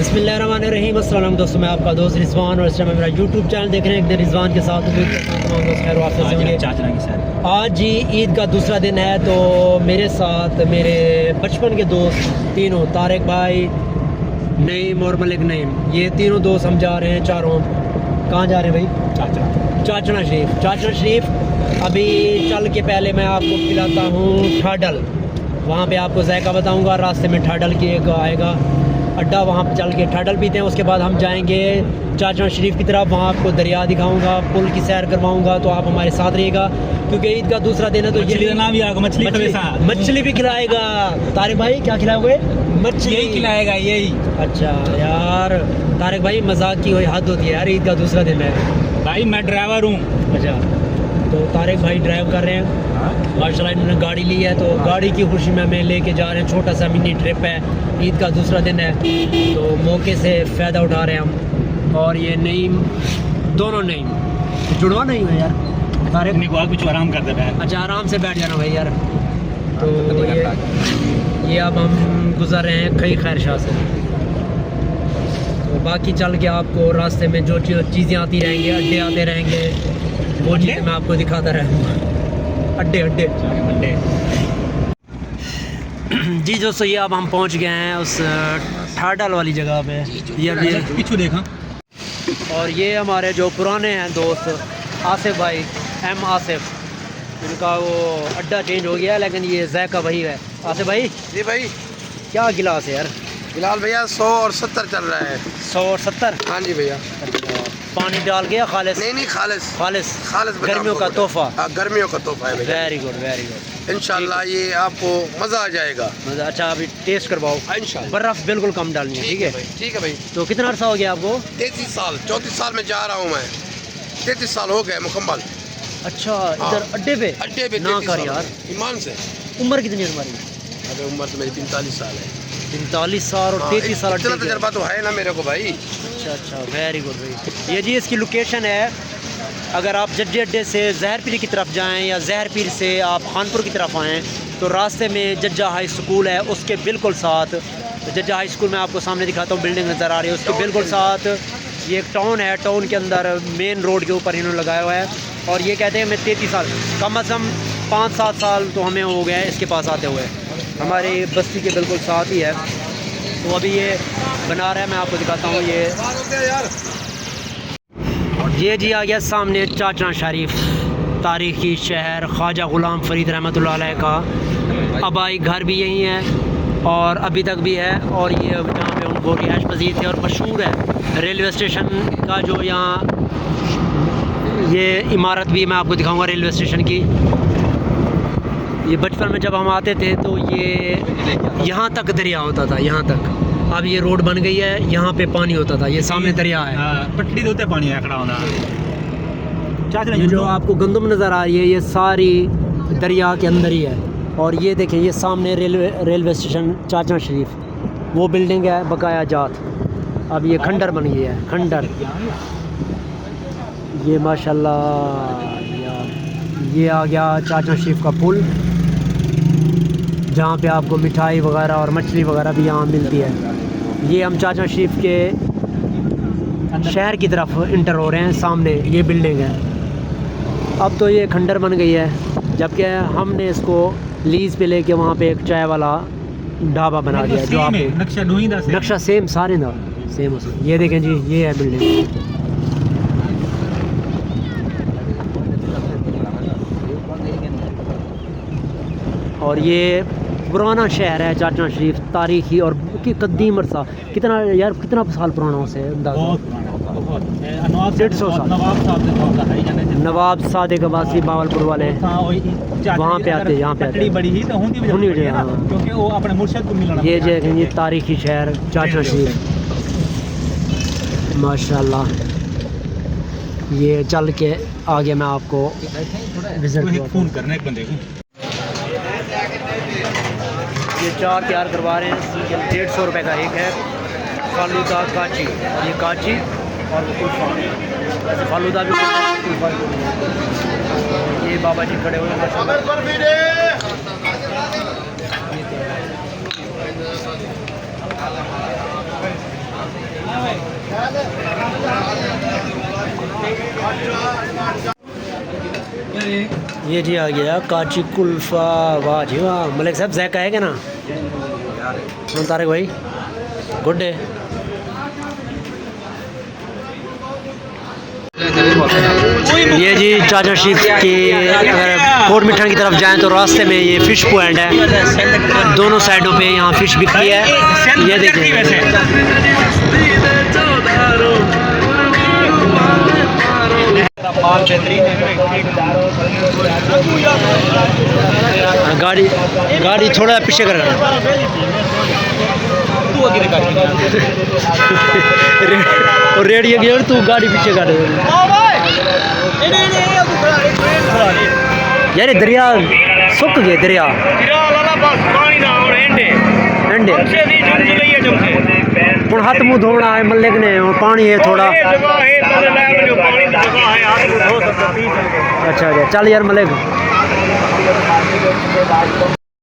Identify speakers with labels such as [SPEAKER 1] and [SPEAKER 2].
[SPEAKER 1] बिस्मिल्लाहिर्रहमानिर्रहीम। अस्सलाम दोस्तों, मैं आपका दोस्त रिजवान और इस टाइम मेरा यूट्यूब चैनल देख रहे हैं। एक दिन रिजवान के साथ उम्मीद करता हूं तमाम दोस्त खैर वाफियत से होंगे। आज जी ईद का दूसरा दिन है, तो मेरे साथ मेरे बचपन के दोस्त तीनों, तारिक भाई, नईम और मलिक नईम, ये तीनों दोस्त हम जा रहे हैं चारों। कहाँ जा रहे हैं भाई? चाचना शरीफ। अभी चल के पहले मैं आपको खिलाता हूँ ठाडल। वहाँ पे आपको जायका बताऊँगा। रास्ते में ठाडल की एक आएगा अड्डा, वहाँ पे चल के ठाडल पीते हैं। उसके बाद हम जाएंगे चाचना शरीफ की तरफ, वहाँ आपको दरिया दिखाऊंगा, पुल की सैर करवाऊंगा। तो आप हमारे साथ रहिएगा क्योंकि ईद का दूसरा दिन है। तो मछली भी खिलाएगा। तारिक भाई क्या खिलाओगे? मछली
[SPEAKER 2] यही खिलाएगा, यही।
[SPEAKER 1] अच्छा यार तारिक भाई, मजाक की कोई हद होती है यार। ईद का दूसरा दिन है
[SPEAKER 2] भाई, मैं ड्राइवर हूँ।
[SPEAKER 1] अच्छा, तो तारिक भाई ड्राइव कर रहे हैं माशाल्लाह। इन्होंने गाड़ी ली है, तो गाड़ी की खुशी में हमें लेके जा रहे हैं। छोटा सा मिनी ट्रिप है, ईद का दूसरा दिन है, तो मौके से फ़ायदा उठा रहे हैं हम। और ये नईम, दोनों नईम जुड़वा नहीं है यार। तारिक
[SPEAKER 2] कुछ आराम कर दे।
[SPEAKER 1] अच्छा, आराम से बैठ जाना भाई यार। तो ये अब हम गुजर रहे हैं कई खैर शाह से। तो बाकी चल के आपको रास्ते में जो चीज़ें आती रहेंगी, अड्डे आते रहेंगे, वो चीज़ें मैं आपको दिखाता रहूँगा। अड्डे जी दोस्तों, ये अब हम पहुंच गए हैं उस ठाडल वाली जगह पे। ये अभी
[SPEAKER 2] पीछू देखा।
[SPEAKER 1] और ये हमारे जो पुराने हैं दोस्त आसिफ भाई, एम आसिफ, इनका वो अड्डा चेंज हो गया है, लेकिन ये जायका वही है। आसिफ भाई
[SPEAKER 3] जी भाई,
[SPEAKER 1] क्या गिलास है यार?
[SPEAKER 3] फिलहाल भैया 100 और 70 चल रहा है।
[SPEAKER 1] 100 और 70?
[SPEAKER 3] हाँ जी भैया।
[SPEAKER 1] पानी डाल के खालिस?
[SPEAKER 3] नहीं खालिस
[SPEAKER 1] गर्मियों का तोहफा।
[SPEAKER 3] हाँ, गर्मियों का तोहफा है भैया।
[SPEAKER 1] Very good.
[SPEAKER 3] इंशाल्लाह ये आपको मज़ा आ जाएगा।
[SPEAKER 1] अच्छा, अभी टेस्ट करवाओ।
[SPEAKER 3] इंशाल्लाह
[SPEAKER 1] बर्फ़ बिल्कुल कम डालनी है, ठीक है?
[SPEAKER 3] ठीक है भाई।
[SPEAKER 1] तो कितना अर्सा हो गया आपको?
[SPEAKER 3] 33 साल, 34 साल में जा रहा हूँ मैं। 33 साल हो गए मुकम्मल।
[SPEAKER 1] अच्छा, इधर अड्डे पे ना कर यार।
[SPEAKER 3] ईमान से।
[SPEAKER 1] उम्र कितनी है तुम्हारी?
[SPEAKER 3] अबे उम्र तो मेरी 45 साल है।
[SPEAKER 1] 45 साल और 33 साल
[SPEAKER 3] इतना तजर्बा तो है ना मेरे को भाई।
[SPEAKER 1] अच्छा, वेरी गुड भाई। ये जी इसकी लोकेशन है। अगर आप जज्जे अड्डे से जहर पीर की तरफ जाएं या जहर पीर से आप खानपुर की तरफ आएँ, तो रास्ते में जज्जा हाई स्कूल है, उसके बिल्कुल साथ। जज्जा हाई स्कूल में आपको सामने दिखाता हूँ, बिल्डिंग नज़र आ रही है, उसके बिल्कुल साथ ये एक टाउन है। टाउन के अंदर मेन रोड के ऊपर इन्होंने लगाया हुआ है। और ये कहते हैं मैं 33 साल, कम अज़ कम 5-7 साल तो हमें हो गया है इसके पास आते हुए। हमारी बस्ती के बिल्कुल साथ ही है। तो अभी ये बना रहा है, मैं आपको दिखाता हूँ। ये जी आ गया सामने चाचना शरीफ, तारीख़ी शहर, ख्वाजा ग़ुलाम फ़रीद रहमतुल्लाह अलैह का आबाई घर भी यहीं है और अभी तक भी है। और ये जहाँ पे उनको रिहाइश पजीर थे और मशहूर है रेलवे स्टेशन का, जो यहाँ ये इमारत भी मैं आपको दिखाऊंगा रेलवे स्टेशन की। ये बचपन में जब हम आते थे तो ये यहाँ तक दरिया होता था, यहाँ तक। अब ये रोड बन गई है, यहाँ पे पानी होता था। ये सामने दरिया है,
[SPEAKER 2] पटड़ी होते पानी है खड़ा होना।
[SPEAKER 1] ये जो आपको गंदम नज़र आ रही है, ये सारी दरिया के अंदर ही है। और ये देखें, ये सामने रेलवे स्टेशन चाचना शरीफ, वो बिल्डिंग है बकाया जात। अब ये खंडर बन गई है, खंडर। ये माशाल्लाह ये आ गया चाचना शरीफ का पुल, जहाँ पे आपको मिठाई वगैरह और मछली वगैरह भी यहाँ मिलती है। ये हम चाचना शरीफ के शहर की तरफ इंटर हो रहे हैं। सामने ये बिल्डिंग है। अब तो ये खंडर बन गई है, जबकि हमने इसको लीज़ पे लेके वहाँ पे एक चाय वाला ढाबा बना दिया, जो आप नक्शा सेम सारे ना सेम। ये देखें जी, ये है बिल्डिंग। और ये पुराना शहर है चाचना शरीफ, तारीख़ी और कदीम अरसा। कितना यार, कितना साल पुराना उसे अंदाज़ा? 150 साल। नवाब सादिक अब्बासी बावलपुर वाले वहाँ पे आते, यहाँ पे आते। ये जो ये तारीख़ी शहर चाचना शरीफ, माशाल्लाह। ये चल के आगे मैं आपको विजिट
[SPEAKER 2] फ़ोन करना एक बंदे को।
[SPEAKER 1] ये चार तैयार करवा रहे हैं, 150 रुपये का एक है। फालूदा काची, और ये काची और वो कुल्फा, वैसे फालूदा भी कुल्फा। ये बाबा जी खड़े हुए हैं। ये जी आ गया काची कुल्फा, वाह जी वाह। मलिक साहब जैक आएगा ना तारिक भाई, गुड डे। ये जी चाचा शीफ की अगर कोट मिठान की तरफ जाएं तो रास्ते में ये फ़िश पॉइंट है, दोनों साइडों पे यहाँ फ़िश बिकती है। ये देखिए गाड़ी थोड़ा पीछे कर और रेडियो की तू गाड़ी पीछे कर यार, दरिया सुक गए दरिया हूँ हाथ मुँह धोना है मल्लिक ने, और पानी है थोड़ा। अच्छा चल यार मलिक।